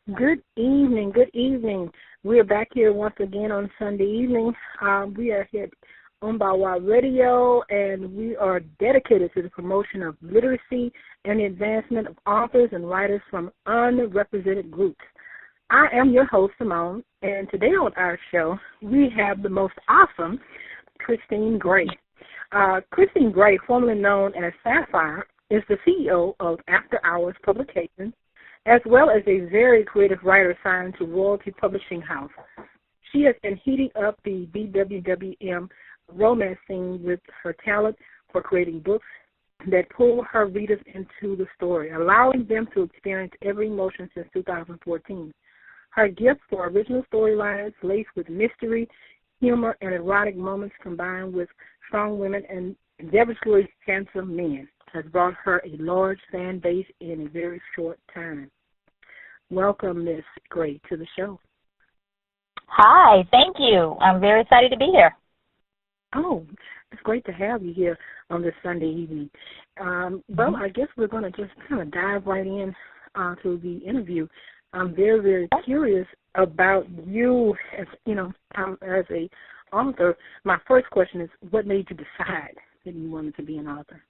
Good evening. Good evening. We are back here once again on Sunday evening. We are here on Bawa Radio, and we are dedicated to the promotion of literacy and the advancement of authors and writers from unrepresented groups. I am your host, Simone, and today on our show, we have the most awesome Christine Gray. Christine Gray, formerly known as Sapphire, is the CEO of After Hours Publications, as well as a very creative writer signed to Royalty Publishing House. She has been heating up the BWWM romance scene with her talent for creating books that pull her readers into the story, allowing them to experience every emotion since 2014. Her gift for original storylines laced with mystery, humor, and erotic moments combined with strong women and devilishly handsome men has brought her a large fan base in a very short time. Welcome, Miss Gray, to the show. Hi, thank you. I'm very excited to be here. Oh, it's great to have you here on this Sunday evening. Well, I guess we're going to just kind of dive right in to the interview. I'm very, very curious about you as, as a author. My first question is, what made you decide that you wanted to be an author?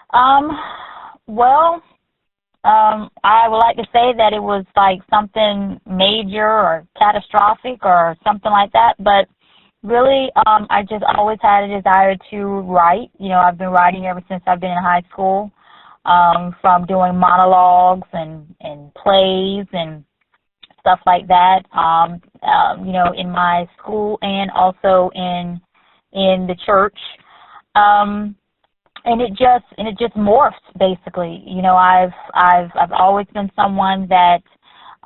I would like to say that it was like something major or catastrophic or something like that, but really, I just always had a desire to write. I've been writing ever since I've been in high school, from doing monologues and plays and stuff like that, in my school and also in the church. And it just morphed basically. I've always been someone that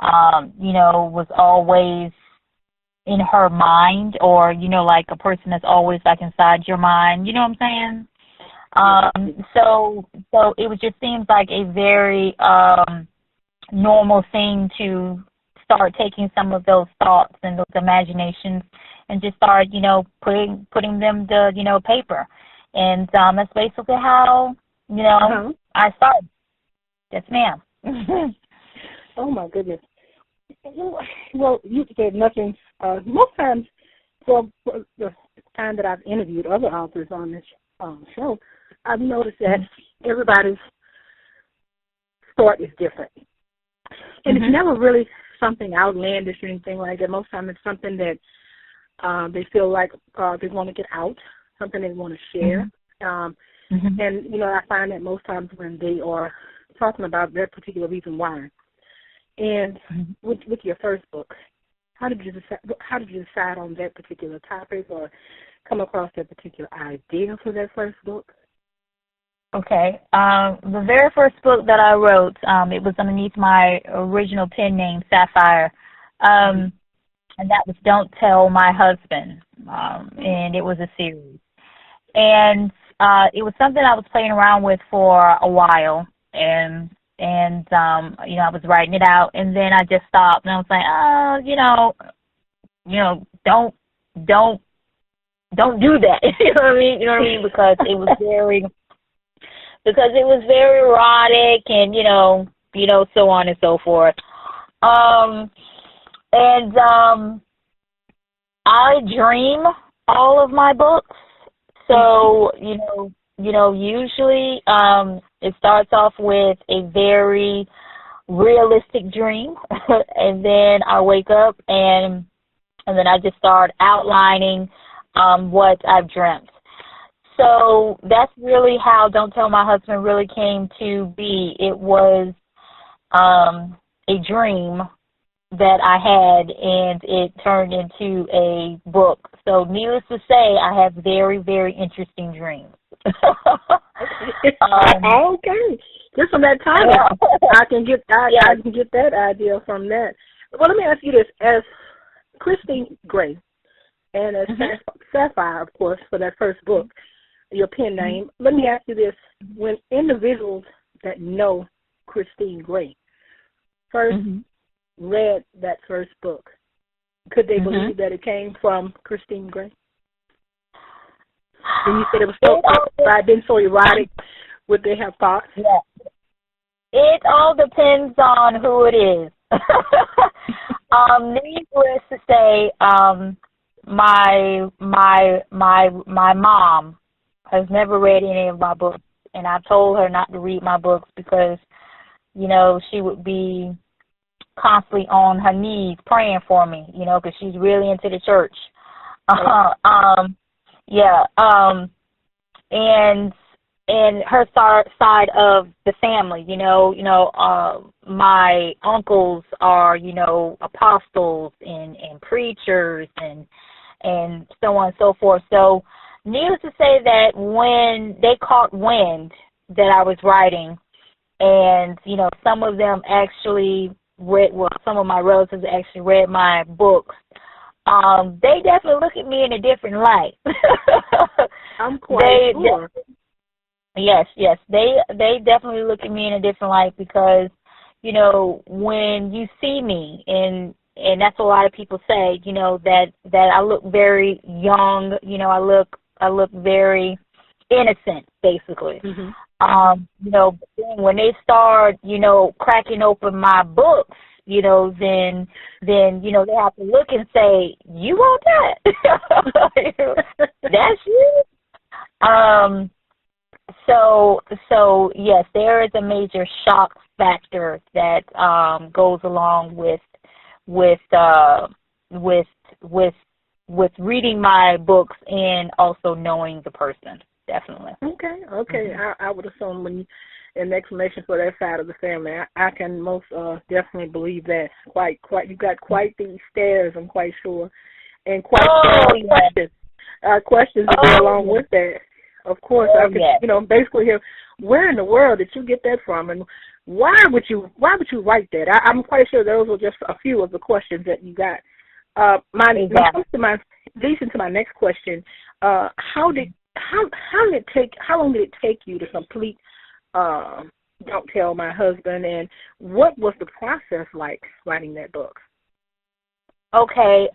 was always in her mind, or like a person that's always like inside your mind. You know what I'm saying? So it just seems like a very normal thing to start taking some of those thoughts and those imaginations and just start putting them to paper. And that's basically how, I started. Yes, ma'am. Oh, my goodness. Well, you said nothing. Most times, for the time that I've interviewed other authors on this show, I've noticed that everybody's start is different. And it's never really something outlandish or anything like that. Most times it's something that they feel like they want to get out, something they want to share. And, I find that most times when they are talking about that particular reason why. And with your first book, how did you decide on that particular topic or come across that particular idea for that first book? Okay. The very first book that I wrote, it was underneath my original pen name, Sapphire. And that was Don't Tell My Husband. And it was a series. And it was something I was playing around with for a while, and I was writing it out, and then I just stopped, and I was like, don't do that. You know what I mean? Because it was very erotic, and so on and so forth. I dream all of my books. So, usually it starts off with a very realistic dream, and then I wake up and then I just start outlining what I've dreamt. So that's really how Don't Tell My Husband really came to be. It was a dream that I had, and it turned into a book. So needless to say, I have very, very interesting dreams. Okay. Just from that title, I can get that idea from that. Well, let me ask you this: as Christine Gray and as Sapphire, of course, for that first book, your pen name. Let me ask you this: when individuals that know Christine Gray first read that first book, could they believe that it came from Christine Gray? And you said it was so been so erotic. Would they have thought? Yeah. It all depends on who it is. Needless to say, my mom has never read any of my books, and I told her not to read my books because, you know, she would be constantly on her knees praying for me, you know, because she's really into the church. Yeah. And her side of the family, my uncles are, apostles and preachers and so on and so forth. So needless to say that when they caught wind that I was writing, and, some of them actually some of my relatives actually read my books, they definitely look at me in a different light. I'm quite sure. Yes. They definitely look at me in a different light because, when you see me, and that's what a lot of people say, that I look very young, I look very innocent, basically. Mm-hmm. When they start, cracking open my books, then they have to look and say, "You want that? That's you." So yes, there is a major shock factor that goes along with reading my books and also knowing the person. Definitely. Okay. Mm-hmm. I would assume when an explanation for that side of the family, I can most definitely believe that. Quite. You got quite the stares, I'm quite sure, and quite questions that go along with that. Of course, I could, basically hear, where in the world did you get that from, and why would you write that? I'm quite sure those were just a few of the questions that you got. Leading to my next question, how long did it take you to complete Don't Tell My Husband, and what was the process like writing that book? Okay.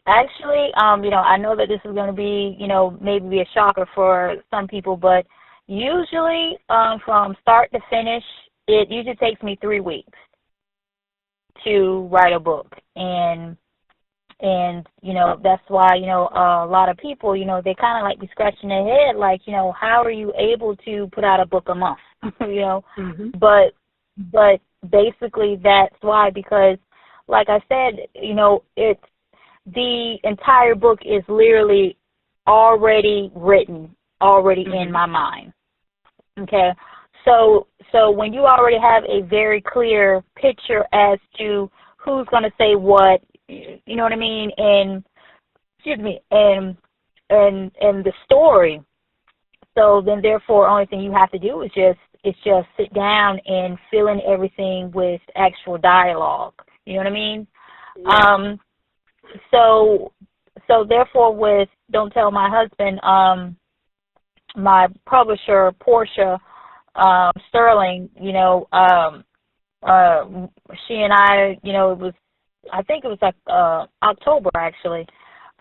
Actually, I know that this is going to be, maybe be a shocker for some people, but usually from start to finish, it usually takes me 3 weeks to write a book. And that's why, a lot of people, they kind of like be scratching their head, like, how are you able to put out a book a month, Mm-hmm. But basically that's why, because like I said, it's, the entire book is literally already written, already Mm-hmm. in my mind. Okay? So when you already have a very clear picture as to who's going to say what, you know what I mean, and the story, so then therefore only thing you have to do is just sit down and fill in everything with actual dialogue. You know what I mean? Yeah. So therefore with Don't Tell My Husband, my publisher, Portia Sterling, she and I, I think it was like October actually,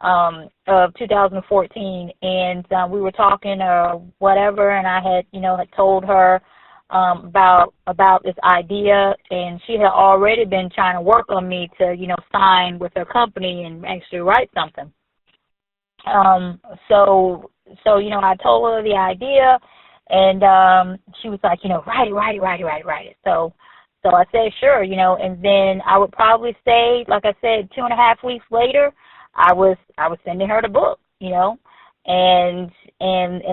of 2014, and we were talking or whatever, and I had told her about this idea, and she had already been trying to work on me to sign with her company and actually write something. So I told her the idea, and she was like, write it. So I said, sure, and then I would probably say, like I said, 2.5 weeks later, I was sending her the book, and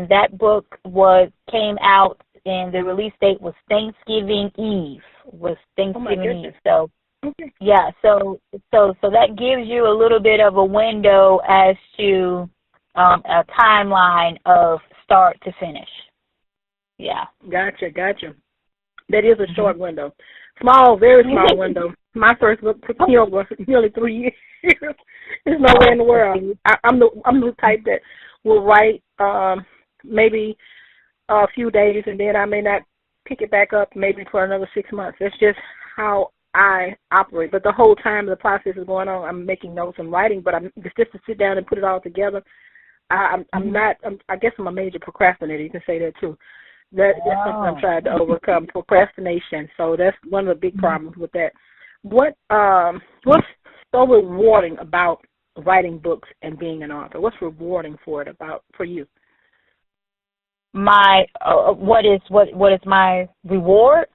that book came out, and the release date was Thanksgiving Eve. Eve. So okay. Yeah, so that gives you a little bit of a window as to a timeline of start to finish. Yeah. Gotcha. That is a short window. Very small window. My first book took was nearly 3 years. There's no way in the world. I'm the type that will write maybe a few days, and then I may not pick it back up maybe for another 6 months. That's just how I operate. But the whole time the process is going on, I'm making notes and writing, but just to sit down and put it all together, I guess I'm a major procrastinator. You can say that too. That's something I'm trying to overcome, procrastination. So that's one of the big problems with that. What's so rewarding about writing books and being an author? What's rewarding for you? My what is my reward?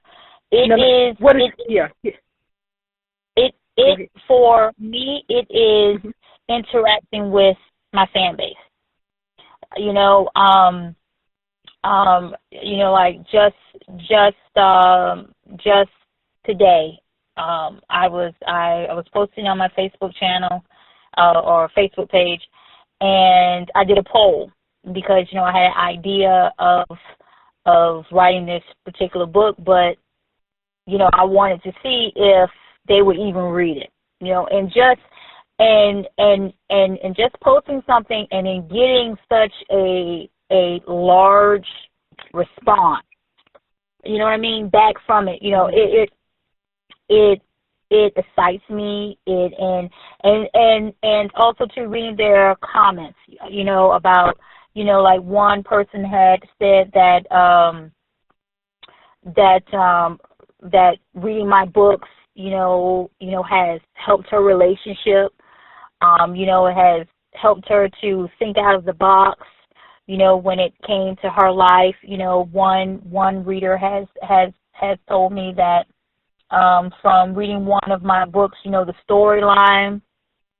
For me, it is interacting with my fan base. Like just today, I was posting on my Facebook channel or Facebook page, and I did a poll because I had an idea of writing this particular book, but I wanted to see if they would even read it, and just posting something and then getting such a large response, back from it, it excites me, and also to read their comments, about, like one person had said that reading my books, has helped her relationship. It has helped her to think out of the box, when it came to her life. One reader has told me that from reading one of my books, the storyline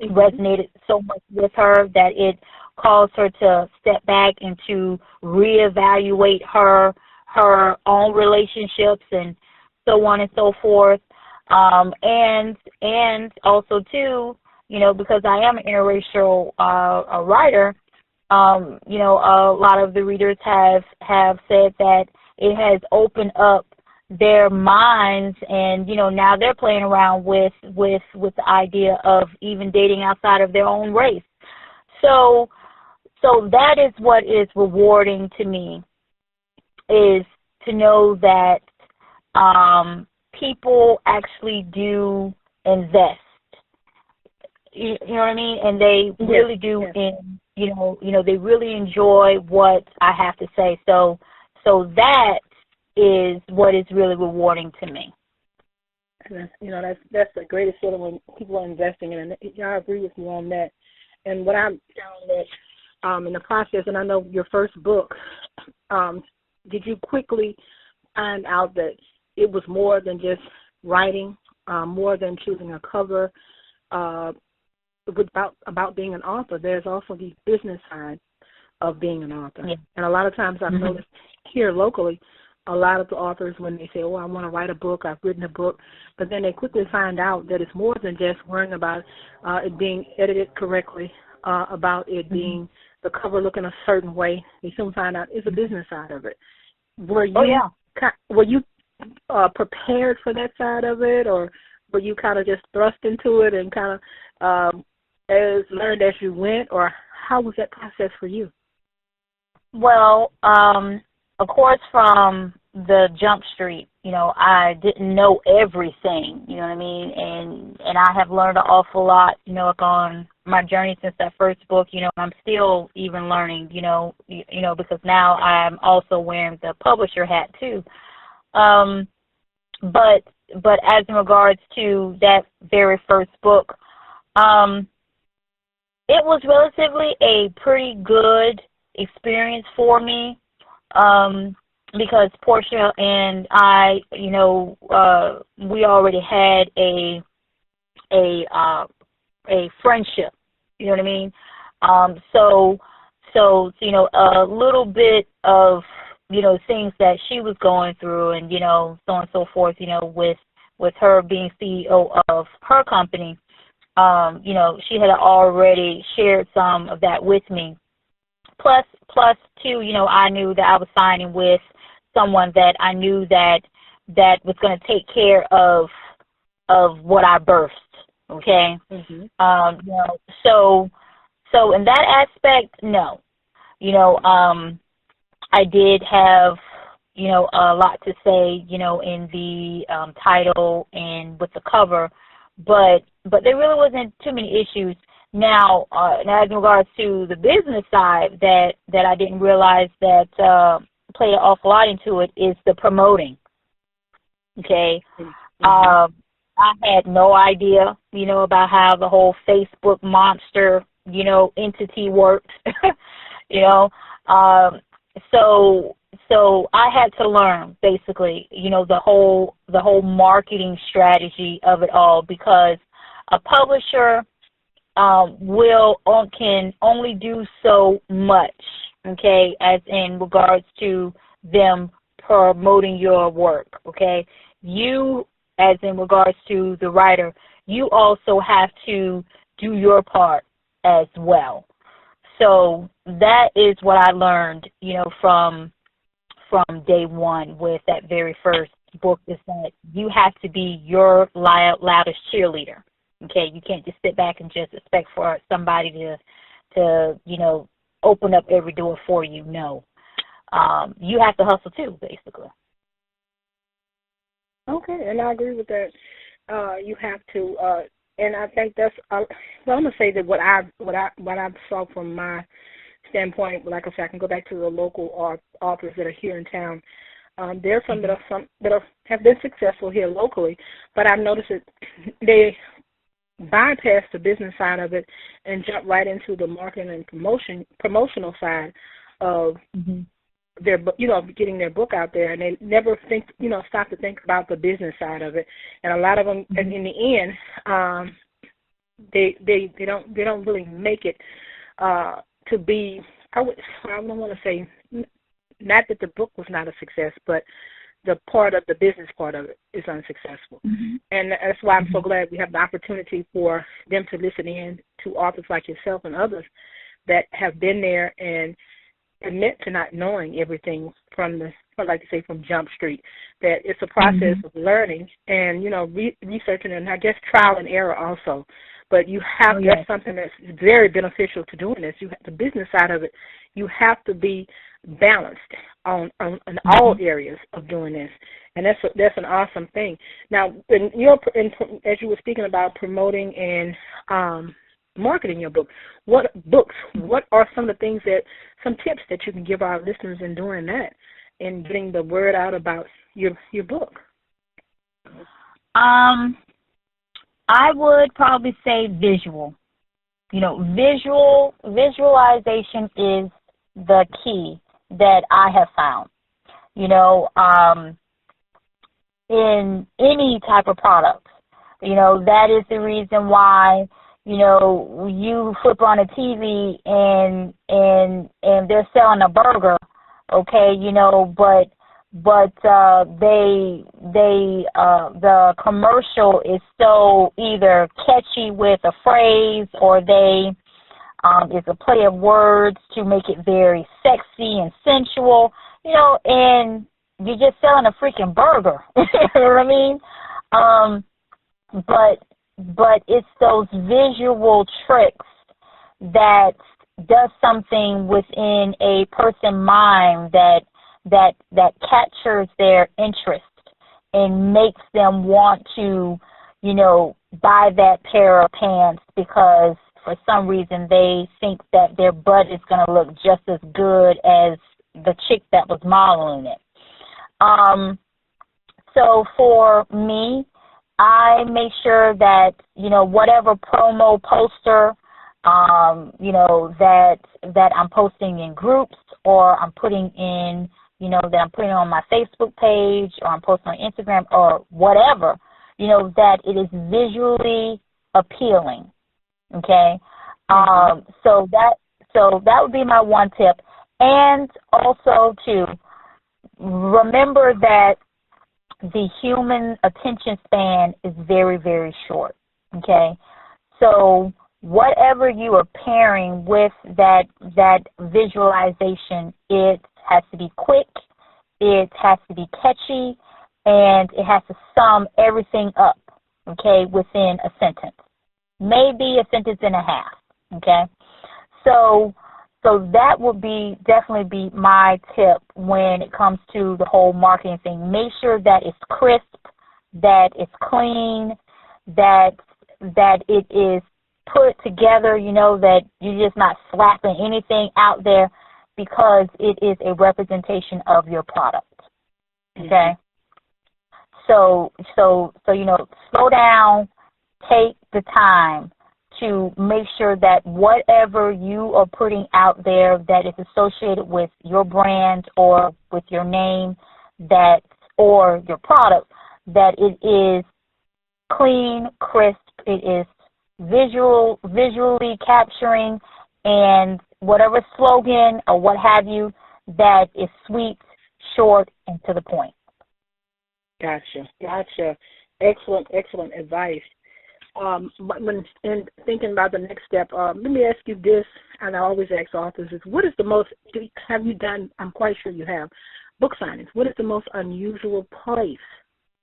resonated so much with her that it caused her to step back and to reevaluate her own relationships and so on and so forth. And also too, because I am an interracial writer, a lot of the readers have said that it has opened up their minds, and now they're playing around with the idea of even dating outside of their own race. So that is what is rewarding to me, is to know that people actually do invest. You know what I mean? And they really do, and they really enjoy what I have to say. So that is what is really rewarding to me. That's the greatest feeling when people are investing in it. I agree with you on that. And what I'm found that in the process, and I know your first book, did you quickly find out that it was more than just writing, more than choosing a cover, about being an author? There's also the business side of being an author. Yeah. And a lot of times I've noticed here locally, a lot of the authors, when they say, oh, I want to write a book, I've written a book, but then they quickly find out that it's more than just worrying about it being edited correctly, about it being the cover looking a certain way. They soon find out it's a business side of it. Were you prepared for that side of it, or were you kind of just thrust into it and kind of learned as you went, or how was that process for you? Well, of course, from the Jump Street, I didn't know everything, you know what I mean? And I have learned an awful lot, on my journey since that first book, and I'm still even learning, because now I'm also wearing the publisher hat too. But as in regards to that very first book, it was relatively a pretty good experience for me, because Portia and I, we already had a friendship, you know what I mean? So a little bit of, things that she was going through, and, so on and so forth, with her being CEO of her company, she had already shared some of that with me. Plus too, I knew that I was signing with someone that I knew that was going to take care of what I birthed. Okay. So in that aspect, no. I did have, a lot to say, in the title and with the cover, but there really wasn't too many issues. Now, as in regards to the business side, that I didn't realize that play an awful lot into it is the promoting. Okay. I had no idea, about how the whole Facebook monster, entity worked. you know. So I had to learn basically, the whole marketing strategy of it all, because a publisher can only do so much, okay, as in regards to them promoting your work, okay. You, as in regards to the writer, you also have to do your part as well. So that is what I learned, from day one with that very first book, is that you have to be your loudest cheerleader. Okay, you can't just sit back and just expect for somebody to open up every door for you. No, you have to hustle too, basically. Okay, and I agree with that. You have to, and I think that's. I'm gonna say that what I saw from my standpoint, like I said, I can go back to the local authors that are here in town. There are some that have been successful here locally, but I've noticed that they bypass the business side of it and jump right into the marketing and promotional side of their, getting their book out there, and they never stop to think about the business side of it. And a lot of them, in the end, they don't really make it to be. I don't want to say not that the book was not a success, but the part of the business part of it is unsuccessful. And that's why I'm so glad we have the opportunity for them to listen in to authors like yourself and others that have been there and admit to not knowing everything from Jump Street, that it's a process of learning and, researching, and I guess trial and error also. But you have that's something that's very beneficial to doing this. You have the business side of it. You have to be balanced on all areas of doing this, and that's an awesome thing. Now, as you were speaking about promoting and marketing your book, what are some of the things some tips that you can give our listeners in doing that and getting the word out about your book? I would probably say visual. Visualization is the key that I have found. In any type of product, that is the reason why, you flip on a TV and they're selling a burger, okay, but the commercial is so either catchy with a phrase, or it's a play of words to make it very sexy and sensual, and you're just selling a freaking burger. You know what I mean? But it's those visual tricks that does something within a person's mind that captures their interest and makes them want to, buy that pair of pants, because for some reason they think that their butt is going to look just as good as the chick that was modeling it. So for me, I make sure that, whatever promo poster, that I'm posting in groups, or I'm putting in, that I'm putting on my Facebook page, or I'm posting on Instagram, or whatever, that it is visually appealing. Okay. So that would be my one tip. And also to remember that the human attention span is very, very short. Okay. So whatever you are pairing with that visualization, it has to be quick, it has to be catchy, and it has to sum everything up, okay, within a sentence. Maybe a sentence and a half, okay? So that would definitely be my tip when it comes to the whole marketing thing. Make sure that it's crisp, that it's clean, that it is put together, that you're just not slapping anything out there. because it is a representation of your product. Okay? So slow down, take the time to make sure that whatever you are putting out there that is associated with your brand or with your name or your product, that it is clean, crisp, it is visually capturing, and whatever slogan or what have you, that is sweet, short, and to the point. Gotcha. Excellent advice. But when in thinking about the next step, let me ask you this, and I always ask authors, is what is the most, have you done, I'm quite sure you have, book signings. What is the most unusual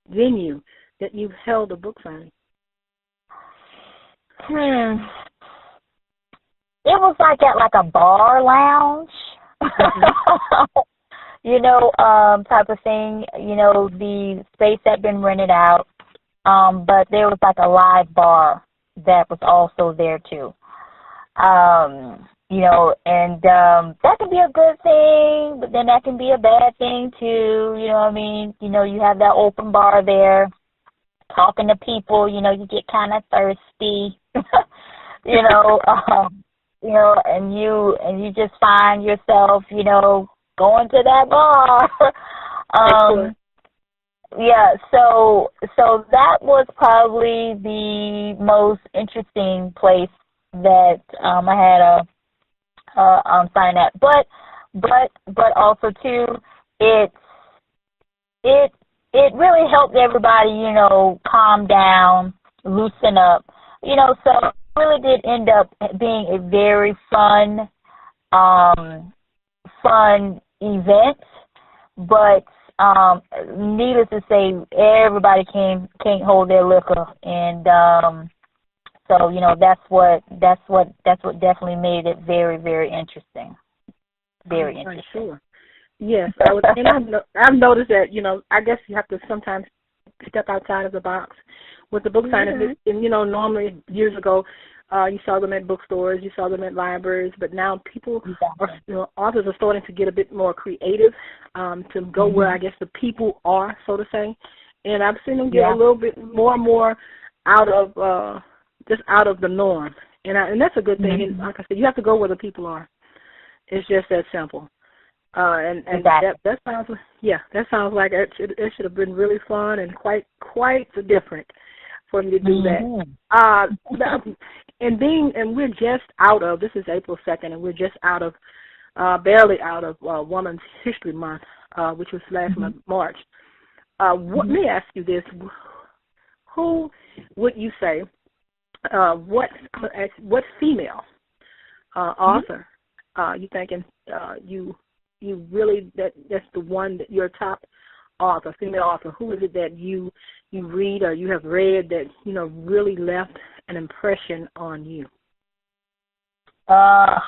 venue that you've held a book signing? It was at a bar lounge, type of thing. The space had been rented out, but there was a live bar that was also there too. And that can be a good thing, but then that can be a bad thing too. You know what I mean? You have that open bar there, talking to people. You get kind of thirsty. And you just find yourself, going to that bar. Yeah, so that was probably the most interesting place that I had a sign at. But also too, it really helped everybody, calm down, loosen up, so it really did end up being a very fun event, but needless to say, everybody can't hold their liquor, and so that's what definitely made it very, very interesting. Very interesting. Sure. Yes, I've noticed that I guess you have to sometimes step outside of the box with the book signings. And normally years ago, you saw them at bookstores, you saw them at libraries, but now people authors are starting to get a bit more creative to go where I guess the people are, so to say. And I've seen them get a little bit more and more out of the norm, and that's a good thing. And like I said, you have to go where the people are. It's just that simple. And exactly. that sounds like it should have been really fun and quite different for you to do that. And we're just out of, this is April 2nd, and we're just barely out of Women's History Month, which was last month, March. Let me ask you this: who would you say, what female author you thinking you really that's the one that your top author, female author? Who is it that you read or you have read that really left an impression on you? Gosh.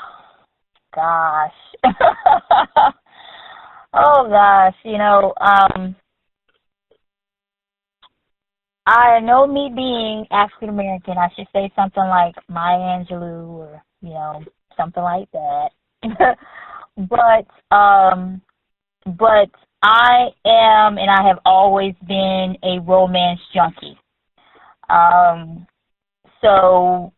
Oh gosh, I know, me being African American, I should say something like Maya Angelou or something like that. But I am, and I have always been, a romance junkie. So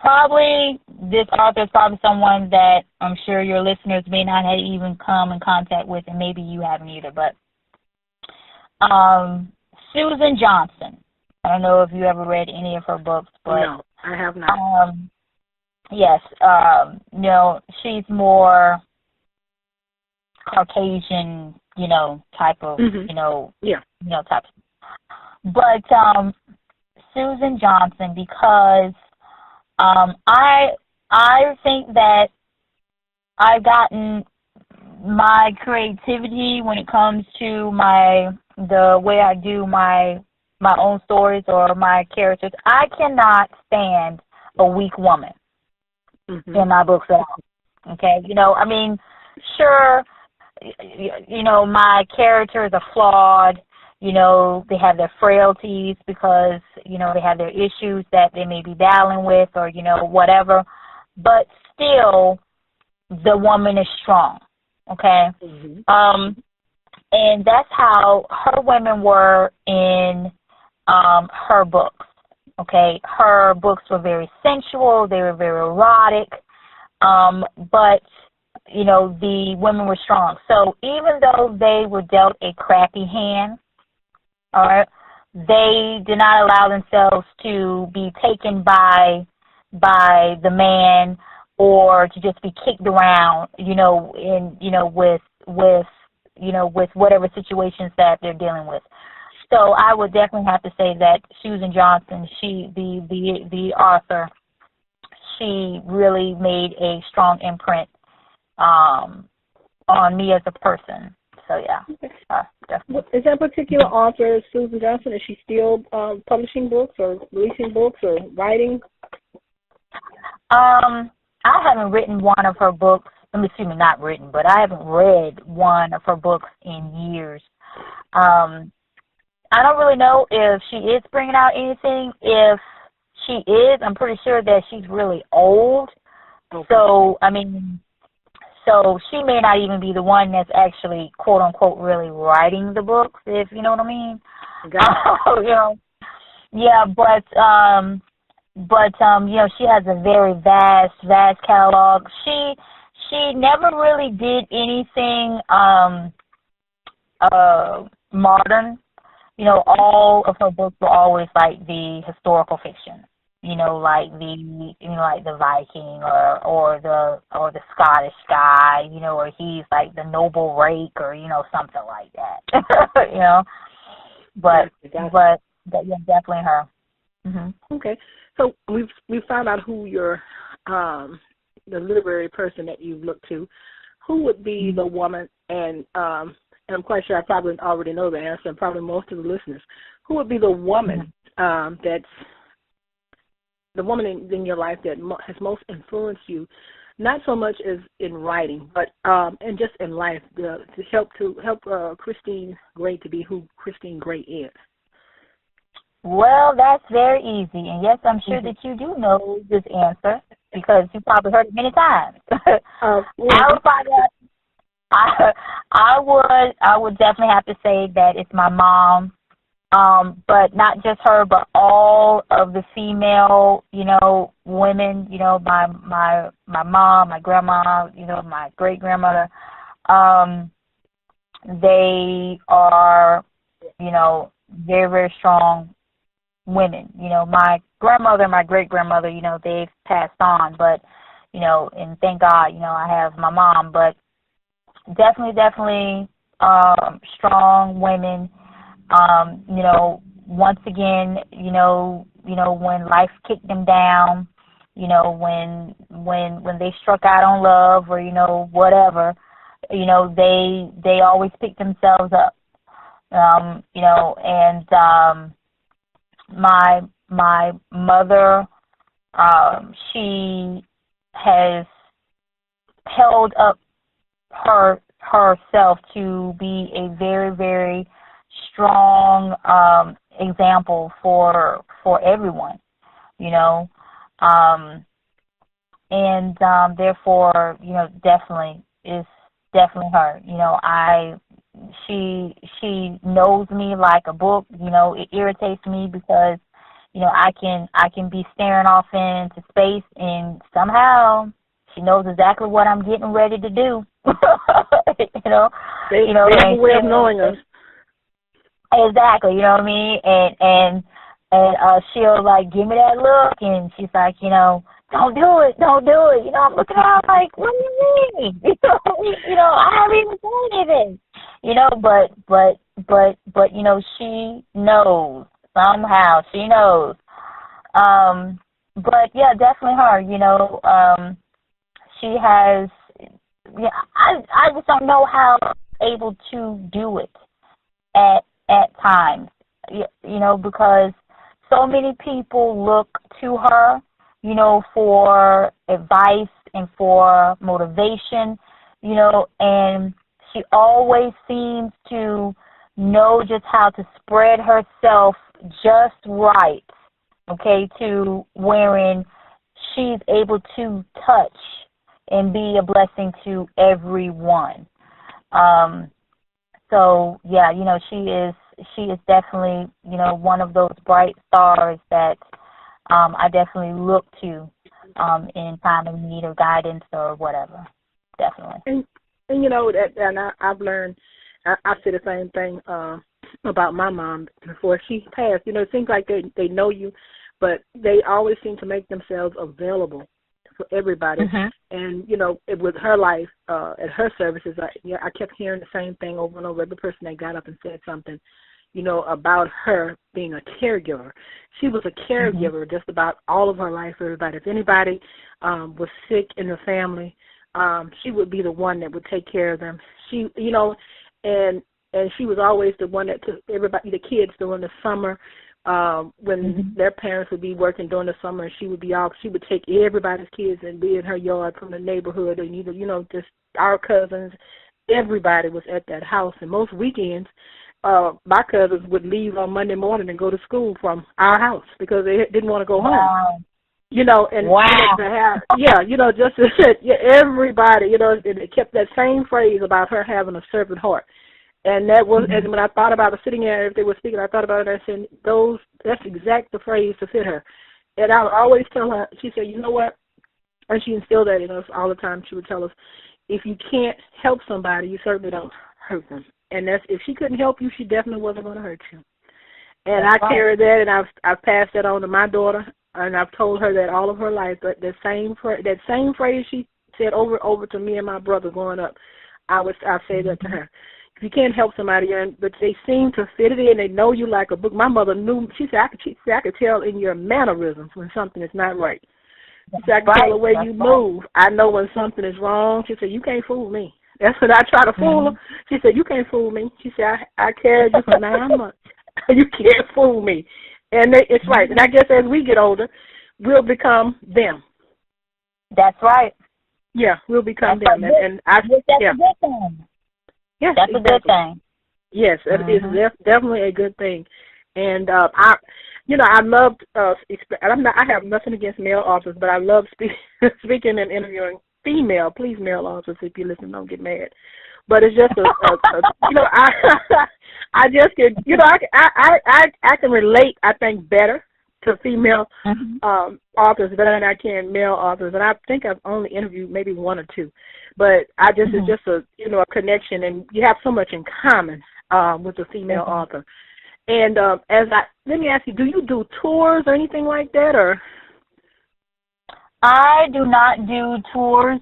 probably this author is probably someone that I'm sure your listeners may not have even come in contact with, and maybe you haven't either. But Susan Johnson. I don't know if you ever read any of her books, but no, I have not. Yes, she's more Caucasian, type of, type. But Susan Johnson, because I think that I've gotten my creativity when it comes to the way I do my own stories or my characters. I cannot stand a weak woman in my books at all. Okay, sure, my characters are flawed. They have their frailties because, they have their issues that they may be battling with or, whatever. But still, the woman is strong. Okay. Mm-hmm. And that's how her women were in her books. Okay, her books were very sensual. They were very erotic. But you know, the women were strong. So even though they were dealt a crappy hand, all right, they did not allow themselves to be taken by the man, or to just be kicked around, you know, in, you know, with with whatever situations that they're dealing with. So I would definitely have to say that Susan Johnson, the author, she really made a strong imprint on me as a person. So yeah, definitely. Is that particular author, Susan Johnson, is she still publishing books or releasing books or writing? I haven't written one of her books. Excuse me, not written, but I haven't read one of her books in years. I don't really know if she is bringing out anything. If she is, I'm pretty sure that she's really old. Okay. So, I mean, so she may not even be the one that's actually, quote unquote, really writing the books, if you know what I mean. You know, yeah, but you know, she has a very vast catalog. She never really did anything modern. You know, all of her books were always like the historical fiction. You know, like like the Viking or the Scottish guy. You know, or he's like the noble rake, or you know, something like that. You know, but yeah, definitely her. Mm-hmm. Okay, so we've found out who your the literary person that you look to. Who would be the woman, and I'm quite sure I probably already know the answer, and probably most of the listeners. Who would be the woman that's the woman in your life that has most influenced you, not so much as in writing, but and just in life, to help Christine Gray to be who Christine Gray is? Well, that's very easy, and yes, I'm sure that you do know this answer because you probably heard it many times. I would definitely have to say that it's my mom, but not just her, but all of the female, you know, women. You know, my mom, my grandma, you know, my great grandmother. They are, you know, very strong women. You know, my grandmother and my great grandmother, you know, they've passed on, but you know, and thank God, you know, I have my mom, but definitely strong women. You know, once again, you know when life kicked them down, you know, when they struck out on love, or you know, whatever, you know, they always pick themselves up. You know, and my mother, she has held up herself to be a very strong example for everyone, you know, and therefore, you know, definitely her. You know, she knows me like a book. You know, it irritates me because, you know, I can be staring off into space, and somehow she knows exactly what I'm getting ready to do. You know, they have a way of knowing us. Exactly, you know what I mean? And she'll like give me that look, and she's like, you know, don't do it. You know, I'm looking at her like, what do you mean? You know, I haven't even done anything. You know, but you know, she knows somehow. She knows. But yeah, definitely her. You know, she has. Yeah, I just don't know how able to do it at times. You know, because so many people look to her, you know, for advice and for motivation, you know, and she always seems to know just how to spread herself just right, okay, to wherein she's able to touch, and be a blessing to everyone. So yeah, she is definitely, one of those bright stars that I definitely look to in time of need or guidance or whatever. Definitely. And I've learned. I say the same thing about my mom before she passed. It seems like they know you, but they always seem to make themselves available for everybody. Mm-hmm. And with her life at her services, I kept hearing the same thing over and over. Every person that got up and said something, about her being a caregiver. She was a caregiver just about all of her life for everybody. If anybody was sick in the family, she would be the one that would take care of them. She, and she was always the one that took everybody, the kids, during the summer when their parents would be working during the summer, and she would be off. She would take everybody's kids and be in her yard from the neighborhood, and either just our cousins. Everybody was at that house, and most weekends, my cousins would leave on Monday morning and go to school from our house because they didn't want to go home. And to have, just to everybody, and it kept that same phrase about her having a servant heart. And that was, and when I thought about it, sitting there, if they were speaking, I thought about it, and I said, that's exact the phrase to fit her. And I would always tell her, she said, you know what? And she instilled that in us all the time. She would tell us, if you can't help somebody, you certainly don't hurt them. And that's, if she couldn't help you, she definitely wasn't going to hurt you. And I carry that, and I've passed that on to my daughter, and I've told her that all of her life. But that same phrase she said over to me and my brother growing up, I say that to her. If you can't help somebody, but they seem to fit it in, they know you like a book. My mother knew. She said I could tell in your mannerisms when something is not right. She said I can tell the way you move. I know when something is wrong. She said you can't fool me. That's when I try to fool her. She said you can't fool me. She said I carried you for 9 months. You can't fool me. And it's right. And I guess as we get older, we'll become them. That's right. Yeah, we'll become them. And that's a good thing. Yes, that's exactly. a good thing. Yes, it is definitely a good thing. And I loved. I have nothing against male authors, but I love speaking and interviewing female. Please, male authors, if you listen, don't get mad. But it's just I just can, I can relate. I think better to female authors better than I can male authors, and I think I've only interviewed maybe 1 or 2. But I just it's just a a connection, and you have so much in common with a female author. And let me ask you, do you do tours or anything like that, or? I do not do tours,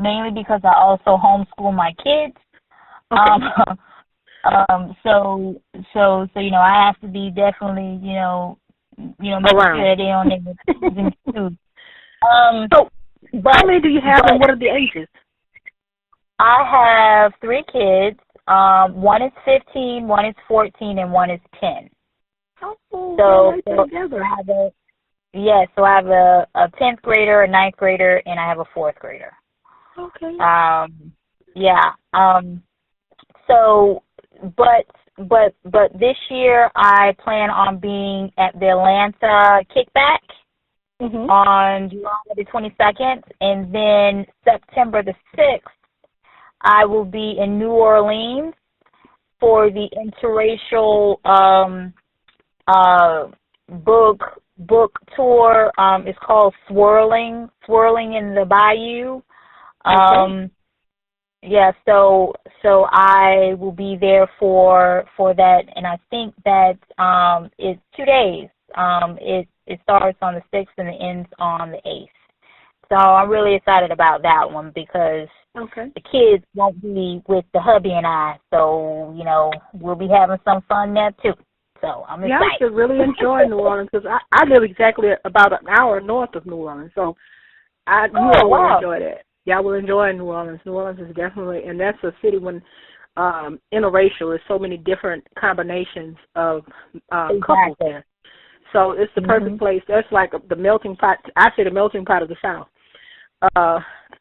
mainly because I also homeschool my kids. Okay. So I have to be definitely making sure that they don't even food. So how many do you have, and what are the ages? I have 3 kids. One is 15, one is 14, and one is 10. Oh, so together. So I have a 10th grader, a 9th grader, and I have a 4th grader. Okay. So, but this year I plan on being at the Atlanta Kickback on July the 22nd, and then September the 6th I will be in New Orleans for the interracial book tour. It's called Swirling in the Bayou. So I will be there for that, and I think that it's 2 days. It starts on the 6th and it ends on the 8th. So I'm really excited about that one because the kids won't be with the hubby and I, so we'll be having some fun there too. So I'm excited. Yeah, I should really enjoy New Orleans because I live exactly about an hour north of New Orleans, so I will enjoy that. Yeah, I will enjoy New Orleans. New Orleans is definitely, and that's a city when interracial. There's so many different combinations of couples there. So it's the perfect place. That's like the melting pot. I say the melting pot of the South.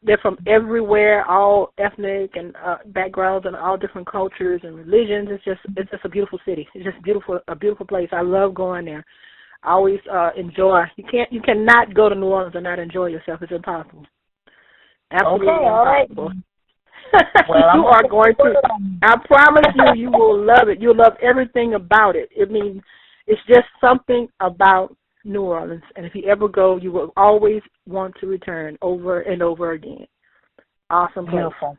They're from everywhere, all ethnic and backgrounds and all different cultures and religions. It's just a beautiful city. It's just a beautiful place. I love going there. I always enjoy. You cannot go to New Orleans and not enjoy yourself. It's impossible. Absolutely Okay, all right. impossible. Well, You are going to, I promise you, you will love it. You'll love everything about it. I mean, it's just something about New Orleans. And if you ever go, you will always want to return over and over again. Awesome place. Beautiful.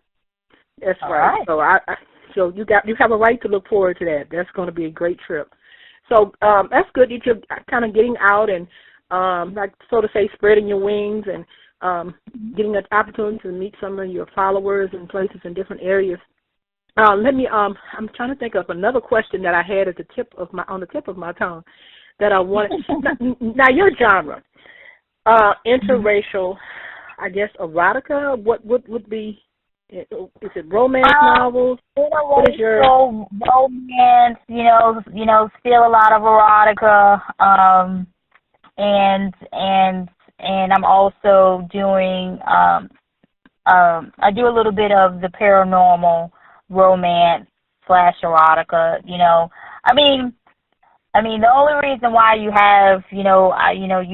That's All right. right. So you have a right to look forward to that. That's going to be a great trip. So that's good that you're kind of getting out and, like so to say, spreading your wings and getting an opportunity to meet some of your followers in places in different areas. I'm trying to think of another question that I had at on the tip of my tongue that I wanted. Now your genre, interracial, I guess erotica. What would be? Is it romance novels? What is your romance? Still a lot of erotica. And I'm also doing I do a little bit of the paranormal romance / erotica. I mean, the only reason why you have, you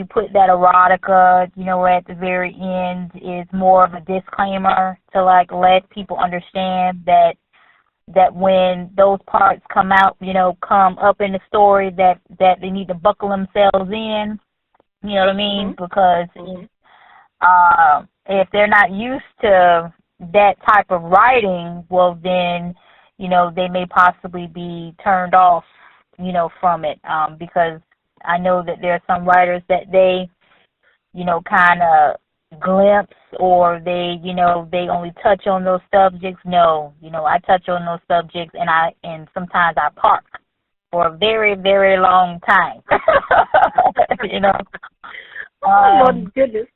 put that erotica, at the very end is more of a disclaimer to like let people understand that when those parts come out, come up in the story that they need to buckle themselves in. You know what I mean? Mm-hmm. Because if they're not used to that type of writing, well then, they may possibly be turned off, from it. Because I know that there are some writers that they, kind of glimpse or they, they only touch on those subjects. No, I touch on those subjects and sometimes I park for a very, very long time. Oh my goodness!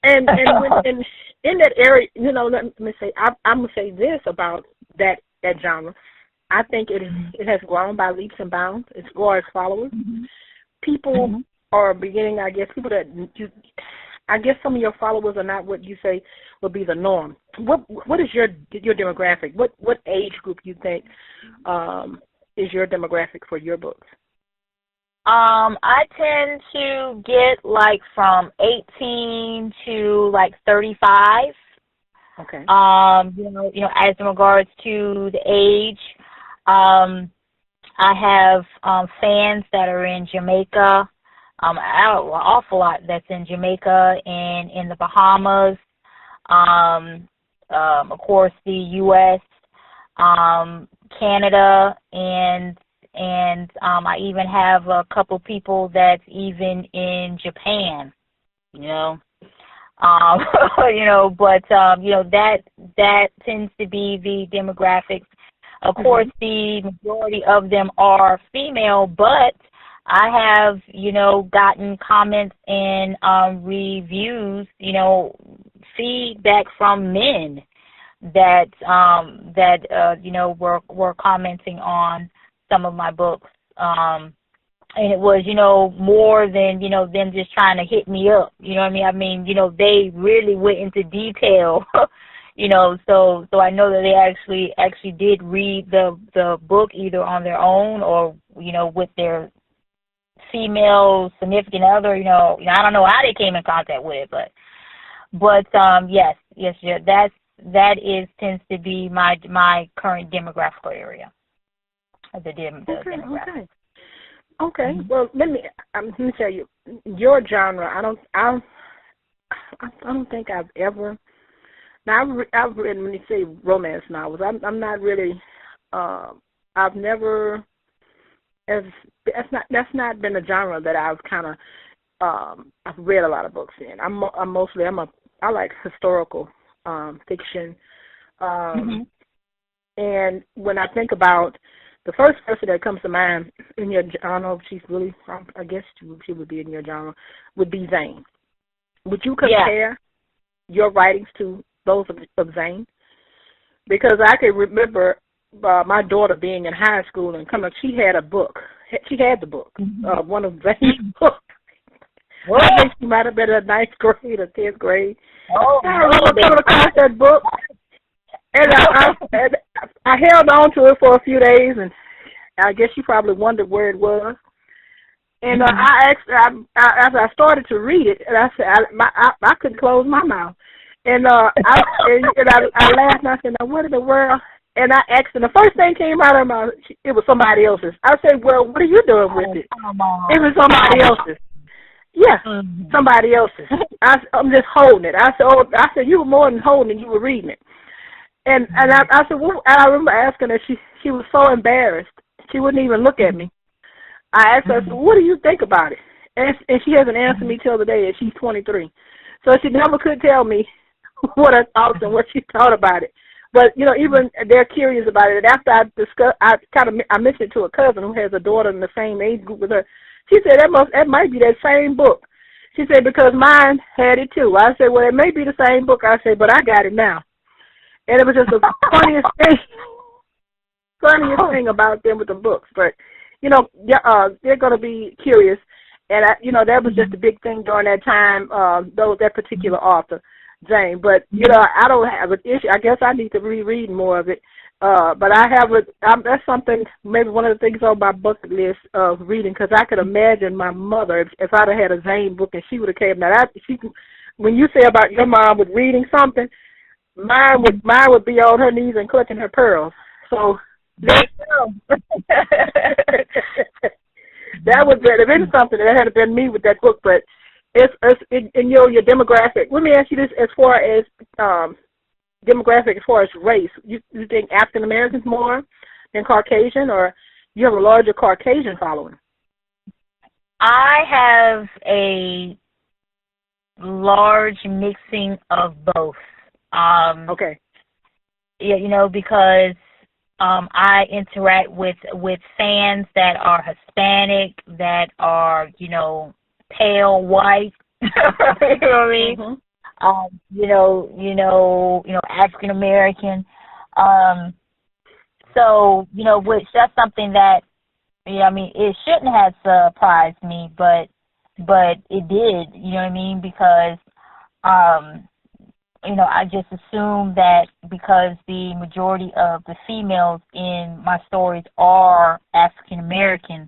And when in that area, let me say, I'm gonna say this about that genre. I think it has grown by leaps and bounds as far as followers. Mm-hmm. People are beginning, I guess, I guess some of your followers are not what you say would be the norm. What is your demographic? What age group you think is your demographic for your books? I tend to get like from 18 to like 35. Okay. As in regards to the age, I have fans that are in Jamaica. An awful lot that's in Jamaica and in the Bahamas. Of course, the U.S., Canada, and I even have a couple people that's even in Japan, that tends to be the demographics. Of course, the majority of them are female, but I have, gotten comments and reviews, feedback from men that were commenting on some of my books. And it was, more than, them just trying to hit me up. You know what I mean? They really went into detail, so I know that they actually did read the book either on their own or, with their female significant other, I don't know how they came in contact with it, but yes, that tends to be my current demographical area. Demographic. Okay. Well, let me tell you, your genre. I don't think I've ever. Now I've written, when you say romance novels, I'm not really. I've never. That's not been a genre that I've kind of. I've read a lot of books in. I like historical fiction. And when I think about the first person that comes to mind in your genre, she's really, I guess she would be in your genre, would be Zane. Would you compare your writings to those of Zane? Because I can remember my daughter being in high school and coming, she had a book. She had the book, one of Zane's books. What? I think she might have been in 9th grade or 10th grade. Oh, I remember coming across that book. And I held on to it for a few days, and I guess you probably wondered where it was. And I asked, as I started to read it, and I said, I couldn't close my mouth. And I laughed and I said, now what in the world? And I asked, and the first thing came out of my mouth, it was somebody else's. I said, well, what are you doing with it? It was somebody else's. Yeah, somebody else's. I'm just holding it. I said, you were more than holding it, you were reading it. And I said, well, and I remember asking her, she was so embarrassed. She wouldn't even look at me. I asked her, I said, what do you think about it? And she hasn't answered me till today, and she's 23. So she never could tell me what her thoughts and what she thought about it. But, you know, even they're curious about it. And after I mentioned it to a cousin who has a daughter in the same age group with her. She said, that might be that same book. She said, because mine had it too. I said, well, it may be the same book. I said, but I got it now. And it was just the funniest thing about them with the books. But, you know, they're going to be curious. And, you know, that was just a big thing during that time, that particular author, Jane. But, you know, I don't have an issue. I guess I need to reread more of it. But that's something, maybe one of the things on my bucket list of reading, because I could imagine my mother, if I'd have had a Zane book and she would have came. Now, when you say about your mom with reading something, mine would be on her knees and clutching her pearls. So, that would have been something that had been me with that book. But it's in your demographic. Let me ask you this: as far as demographic, as far as race, you think African Americans more than Caucasian, or you have a larger Caucasian following? I have a large mixing of both. Okay. Yeah, you know, because I interact with fans that are Hispanic, that are, you know, pale white. You know what I mean? Mm-hmm. You know, African American. So, you know, which that's something that, you know, I mean, it shouldn't have surprised me, but it did. You know what I mean? Because you know, I just assumed that because the majority of the females in my stories are African American,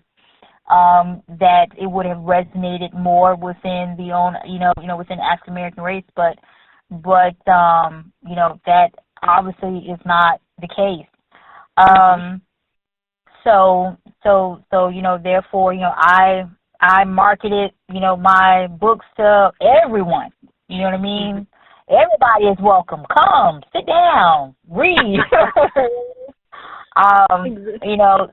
that it would have resonated more within within African American race, but you know, that obviously is not the case. So you know, therefore, you know, I marketed, you know, my books to everyone. You know what I mean? Everybody is welcome. Come, sit down, read. You know,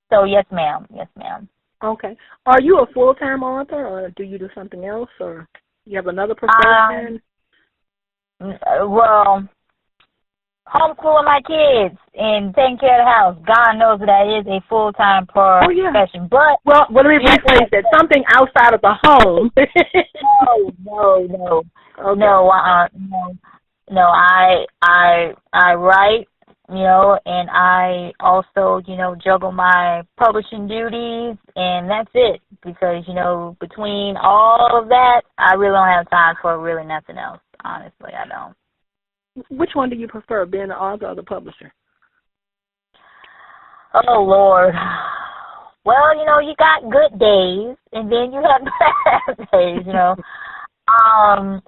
so yes, ma'am. Yes, ma'am. Okay. Are you a full-time author, or do you do something else, or you have another profession? Well, homeschooling my kids and taking care of the house. God knows that is a full-time profession. But well, let me rephrase that. Something outside of the home. No. Okay. No. I write, you know, and I also, you know, juggle my publishing duties, and that's it. Because, you know, between all of that, I really don't have time for really nothing else. Honestly, I don't. Which one do you prefer, being the author or the publisher? Oh, Lord. Well, you know, you got good days, and then you have bad days, you know.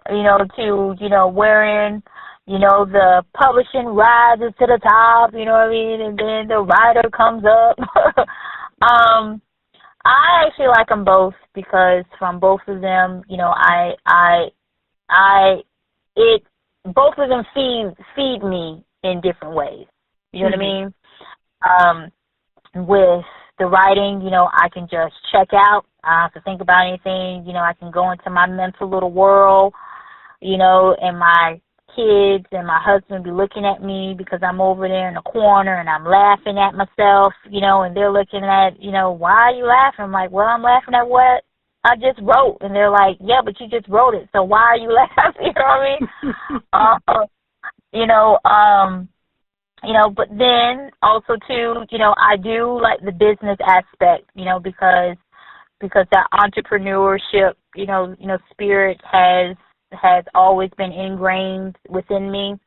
You know, to, you know, wherein, you know, the publishing rises to the top, you know what I mean, and then the writer comes up. I actually like them both, because from both of them, you know, both of them feed me in different ways. You know what I mean? With the writing, you know, I can just check out. I don't have to think about anything. You know, I can go into my mental little world, you know, and my kids and my husband be looking at me because I'm over there in the corner and I'm laughing at myself, you know, and they're looking at, you know, why are you laughing? I'm like, well, I'm laughing at what I just wrote. And they're like, yeah, but you just wrote it, so why are you laughing? You know what I mean? You know, but then also too, you know, I do like the business aspect, you know, because that entrepreneurship, you know, spirit has always been ingrained within me.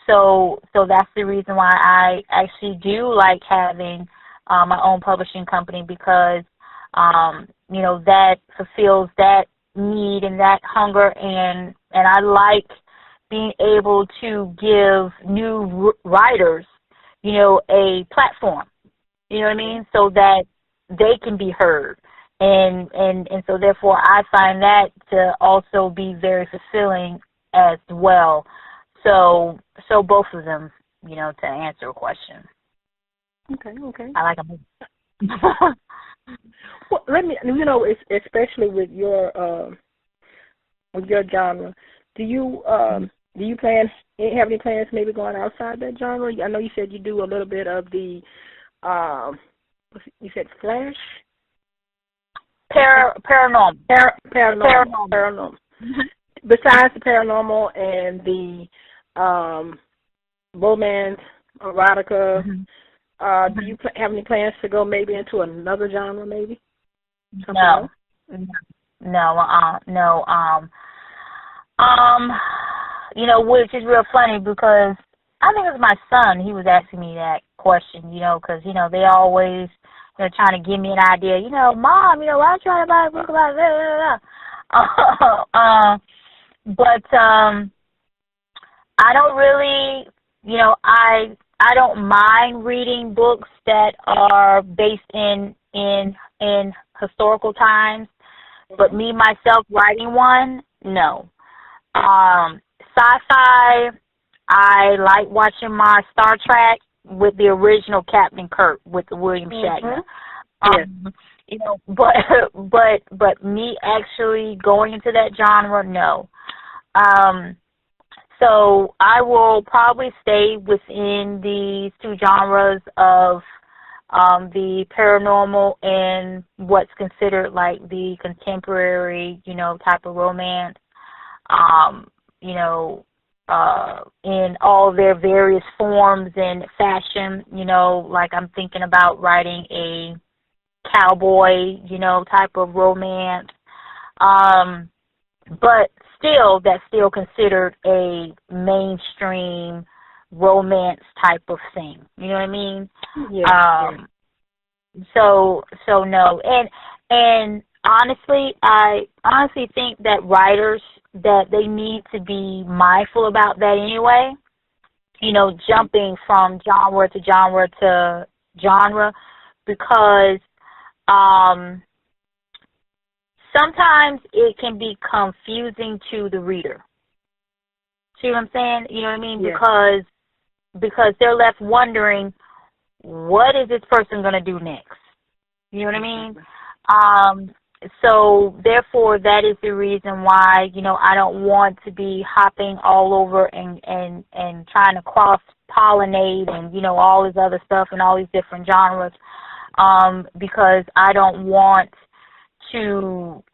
So that's the reason why I actually do like having my own publishing company, because you know, that fulfills that need and that hunger and and I like being able to give new writers, you know, a platform. You know what I mean? So that they can be heard. And so therefore I find that to also be very fulfilling as well. So both of them, you know, to answer a question. Okay. I like them. Well, let me, you know, especially with your genre, do you have any plans maybe going outside that genre? I know you said you do a little bit of the you said Flash? Paranormal. Paranormal. Besides the paranormal and the romance, erotica, do you have any plans to go maybe into another genre, maybe? No. You know, which is real funny because I think it was my son. He was asking me that question, you know, because, you know, they always, you know, trying to give me an idea. You know, Mom, you know, why don't you try to buy a book about blah. But I don't really, you know, I don't mind reading books that are based in historical times, but me myself writing one, no. Sci-fi, I like watching my Star Trek with the original Captain Kirk with William Shatner. You know, but me actually going into that genre, no. So I will probably stay within these two genres of the paranormal and what's considered like the contemporary, you know, type of romance. You know, in all their various forms and fashion, you know, like I'm thinking about writing a cowboy, you know, type of romance. But still, that's still considered a mainstream romance type of thing. You know what I mean? Yeah. So no. And honestly, I honestly think that writers, that they need to be mindful about that anyway. You know, jumping from genre to genre, because sometimes it can be confusing to the reader. See what I'm saying? You know what I mean? Yeah. Because they're left wondering, what is this person going to do next? You know what I mean? So therefore, that is the reason why, you know, I don't want to be hopping all over and trying to cross-pollinate and, you know, all this other stuff and all these different genres, because I don't want to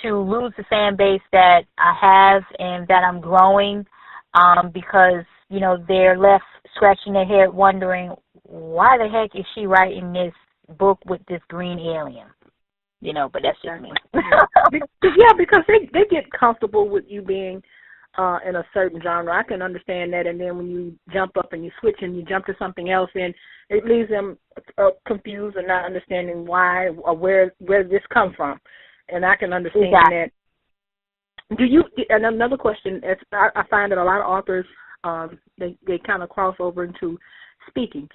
lose the fan base that I have and that I'm growing, because, you know, they're left scratching their head wondering, why the heck is she writing this book with this green alien? You know, but that's just me. Yeah, because they get comfortable with you being in a certain genre. I can understand that, and then when you jump up and you switch and you jump to something else, and it leaves them confused and not understanding why or where this come from. And I can understand that. Do you? And another question: I find that a lot of authors they kind of cross over into speaking.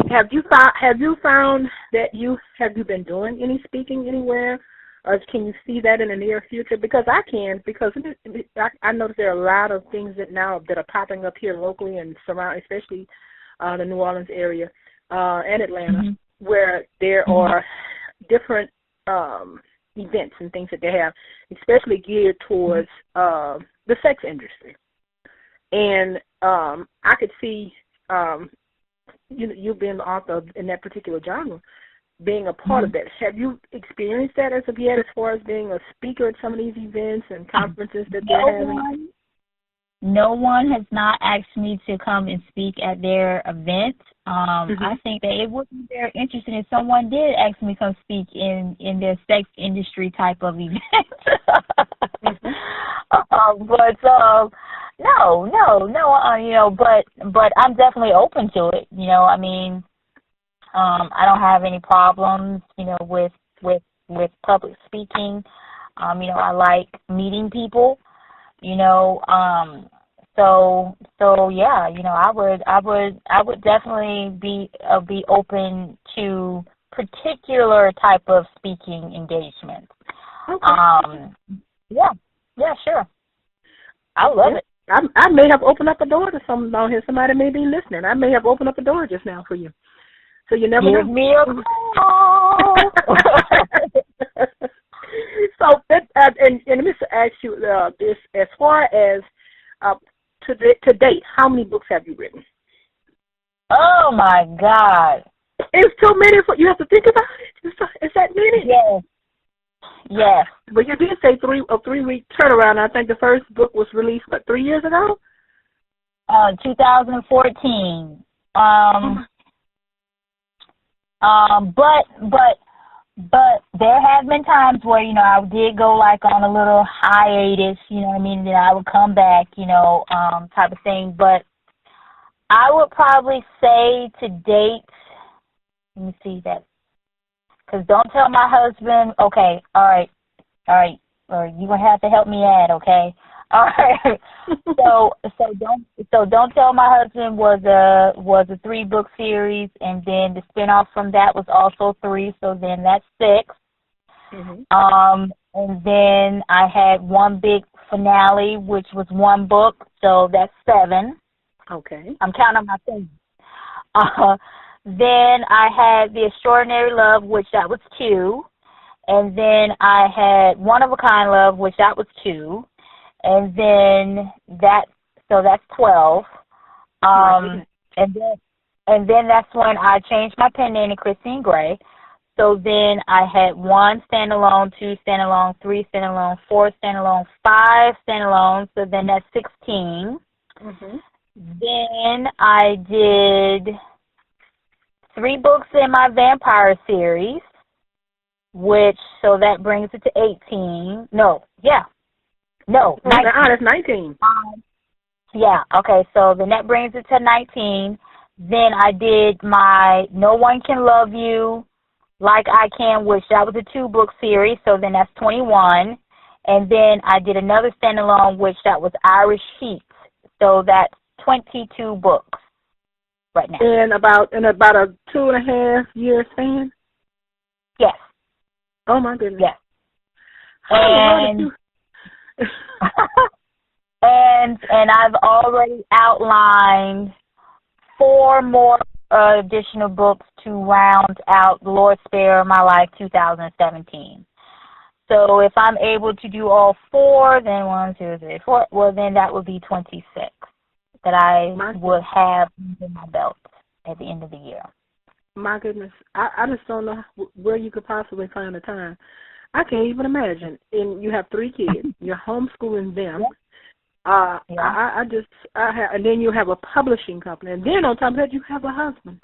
Have you found that you been doing any speaking anywhere, or can you see that in the near future? Because I can, because I notice there are a lot of things that are popping up here locally and surround, especially the New Orleans area and Atlanta, where there are different events and things that they have, especially geared towards the sex industry. And I could see you being the author in that particular genre, being a part of that. Have you experienced that as of yet, as far as being a speaker at some of these events and conferences that they're having? No one has not asked me to come and speak at their event. I think that it would be very interesting if someone did ask me to come speak in their sex industry type of event. No, you know, but I'm definitely open to it. You know, I mean, I don't have any problems, you know, with public speaking. You know, I like meeting people. you know. So yeah, you know, I would definitely be open to particular type of speaking engagements. Okay. Yeah, yeah, sure. I love it. I may have opened up a door to someone out here. Somebody may be listening. I may have opened up a door just now for you. So you never know. Give me a call. So, and let me ask you this: as far as to date, how many books have you written? Oh my God! It's too many. You have to think about it. It's that many. Yes. Yes. But you did say 3-week turnaround. I think the first book was released 3 years ago. 2014. But there have been times where, you know, I did go like on a little hiatus, you know what I mean, then I would come back, you know, type of thing. But I would probably say to date, let me see that, because don't tell my husband, okay, all right, or you're going to have to help me add, okay? All right. So don't tell my husband was a 3-book series, and then the spinoff from that was also 3, so then that's 6. Mm-hmm. And then I had one big finale, which was 1 book, so that's 7. Okay. I'm counting my things. Then I had The Extraordinary Love, which that was 2. And then I had One of a Kind Love, which that was 2. And then that's 12. And then that's when I changed my pen name to Christine Gray. So then I had 1 standalone, 2 standalone, 3 standalone, 4 standalone, 5 standalone. So then that's 16. Mm-hmm. Then I did 3 books in my vampire series, so that brings it to 18. No, 19. That's 19. Yeah, okay, so then that brings it to 19. Then I did my No One Can Love You Like I Can, which that was a 2-book series, so then that's 21. And then I did another standalone, which that was Irish Heat, so that's 22 books right now. In about a 2.5 year span? Yes. Oh my goodness. Yes. And and I've already outlined 4 more additional books to round out Lord Spare My Life 2017. So if I'm able to do all 4, then 1, 2, 3, 4, well, then that would be 26 that I would have in my belt at the end of the year. My goodness. I just don't know where you could possibly find the time. I can't even imagine. And you have 3 kids. You're homeschooling them. Yeah. And then you have a publishing company. And then on top of that, you have a husband.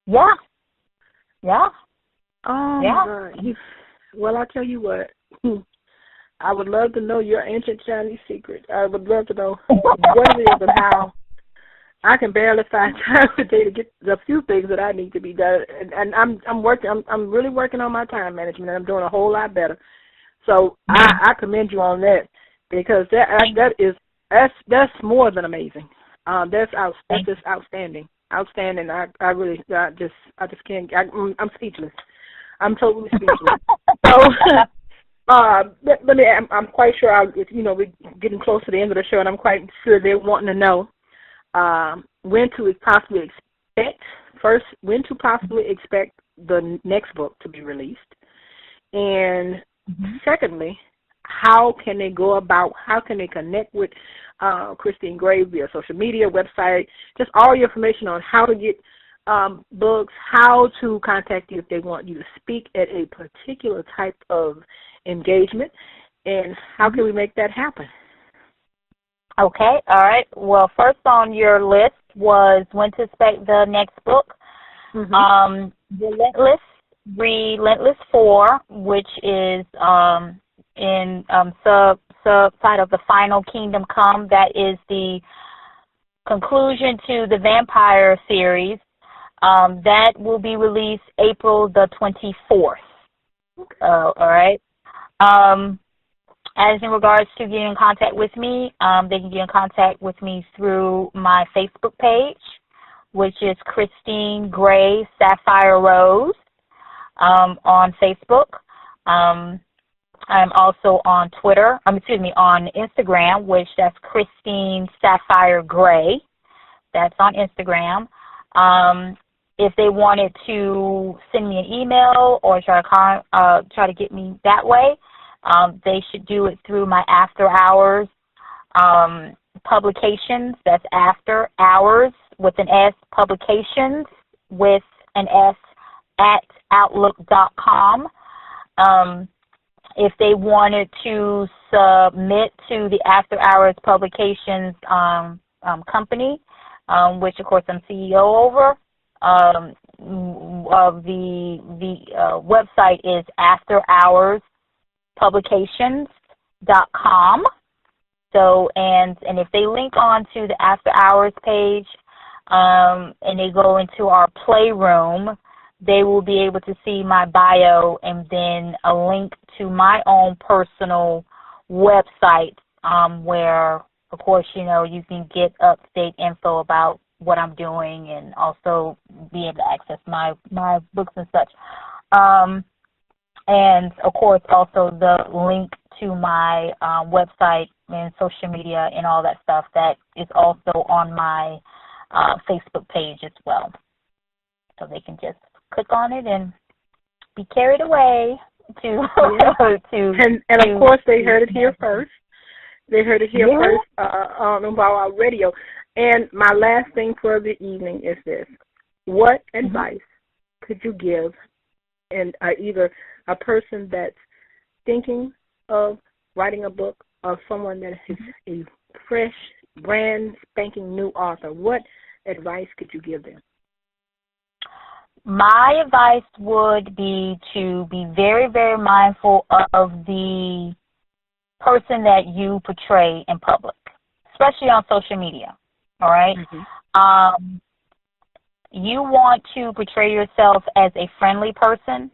Yeah. Yeah. Oh, yeah. my God. Well, I tell you what. I would love to know your ancient Chinese secret. I would love to know what it is and how. I can barely find time today to get the few things that I need to be done, and I'm working. I'm really working on my time management, and I'm doing a whole lot better. So I commend you on that, because that's more than amazing. That's just outstanding. Outstanding. I just can't. I'm speechless. I'm totally speechless. So. Let me. I'm quite sure. We're getting close to the end of the show, and I'm quite sure they're wanting to know when to possibly expect the next book to be released, and secondly, how can they connect with Christine Gray via social media, website, just all your information on how to get books, how to contact you if they want you to speak at a particular type of engagement, and how can we make that happen? Okay, all right. Well, first on your list was when to expect the next book. Relentless 4, which is in side of The Final Kingdom Come. That is the conclusion to the Vampire series. That will be released April the 24th. Okay. All right. As in regards to getting in contact with me, they can get in contact with me through my Facebook page, which is Christine Gray Sapphire Rose on Facebook. I'm also on Twitter, on Instagram, which that's Christine Sapphire Gray. That's on Instagram. If they wanted to send me an email or try to get me that way, they should do it through my After Hours publications. That's After Hours with an S, publications with an S at outlook.com. If they wanted to submit to the After Hours Publications company, which of course I'm CEO over, the website is afterhourspublications.com. So and if they link on to the After Hours page and they go into our playroom, they will be able to see my bio and then a link to my own personal website where, of course, you can get up-to-date info about what I'm doing and also be able to access my books and such. And, of course, also the link to my website and social media and all that stuff that is also on my Facebook page as well. So they can just click on it and be carried away to and of course they heard it here first. They heard it here first on Umbawa Radio. And my last thing for the evening is this: what advice could you give, and either a person that's thinking of writing a book or someone that is a fresh, brand spanking new author? What advice could you give them? My advice would be to be very, very mindful of the person that you portray in public, especially on social media, all right? You want to portray yourself as a friendly person,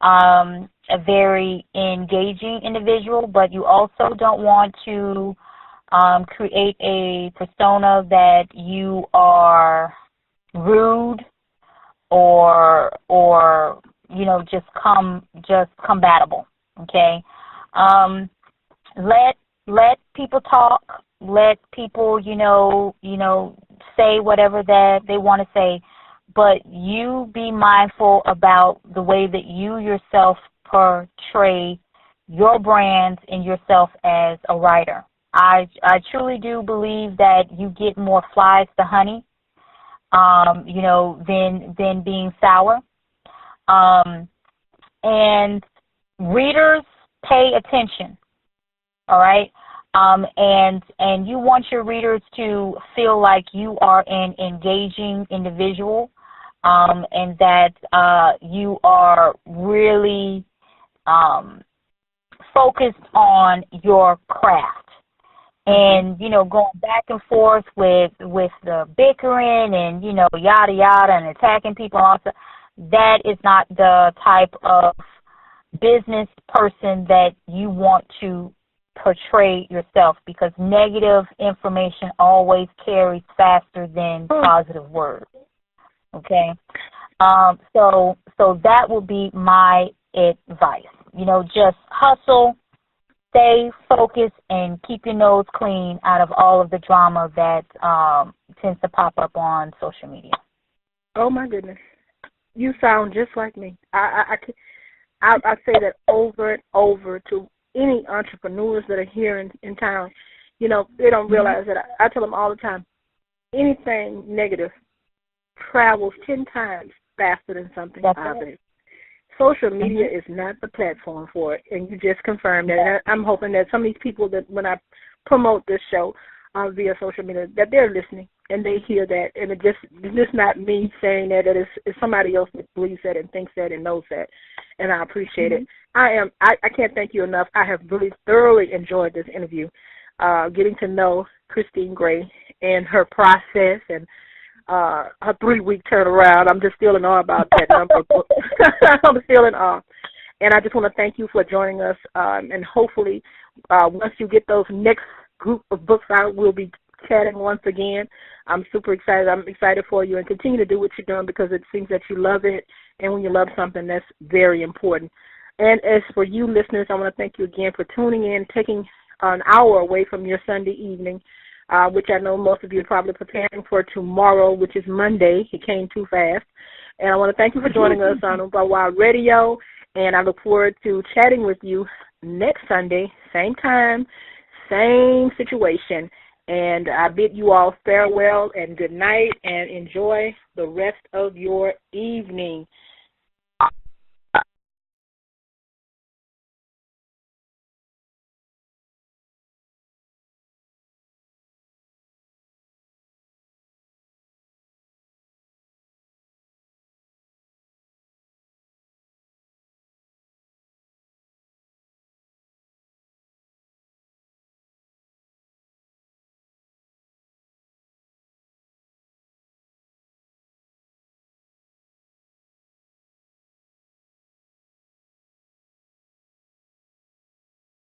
a very engaging individual, but you also don't want to create a persona that you are rude or just compatible. Okay, let people talk. Let people say whatever that they want to say, but you be mindful about the way that you yourself portray your brand and yourself as a writer. I truly do believe that you get more flies to honey, than being sour. And readers pay attention, all right? And you want your readers to feel like you are an engaging individual, and that you are really focused on your craft. And, going back and forth with the bickering and, yada, yada, and attacking people also, that is not the type of business person that you want to portray yourself, because negative information always carries faster than positive words. Okay? So that would be my advice. Just hustle, stay focused, and keep your nose clean out of all of the drama that tends to pop up on social media. Oh, my goodness. You sound just like me. I say that over and over to any entrepreneurs that are here in town. They don't realize that. I tell them all the time, anything negative travels 10 times faster than something positive. Social media is not the platform for it, and you just confirmed that. And I'm hoping that some of these people that when I promote this show via social media, that they're listening and they hear that, and it's just not me saying that. It's somebody else that believes that and thinks that and knows that, and I appreciate it. I can't thank you enough. I have really thoroughly enjoyed this interview, getting to know Christine Gray and her process and her 3-week turnaround. I'm just still in awe about that number. I'm still in awe. And I just want to thank you for joining us, and hopefully once you get those next group of books out, we'll be chatting once again. I'm super excited. I'm excited for you, and continue to do what you're doing because it seems that you love it, and when you love something, that's very important. And as for you listeners, I want to thank you again for tuning in, taking an hour away from your Sunday evening, which I know most of you are probably preparing for tomorrow, which is Monday. It came too fast. And I want to thank you for joining us on Umbawa Radio, and I look forward to chatting with you next Sunday, same time, same situation. And I bid you all farewell and good night, and enjoy the rest of your evening.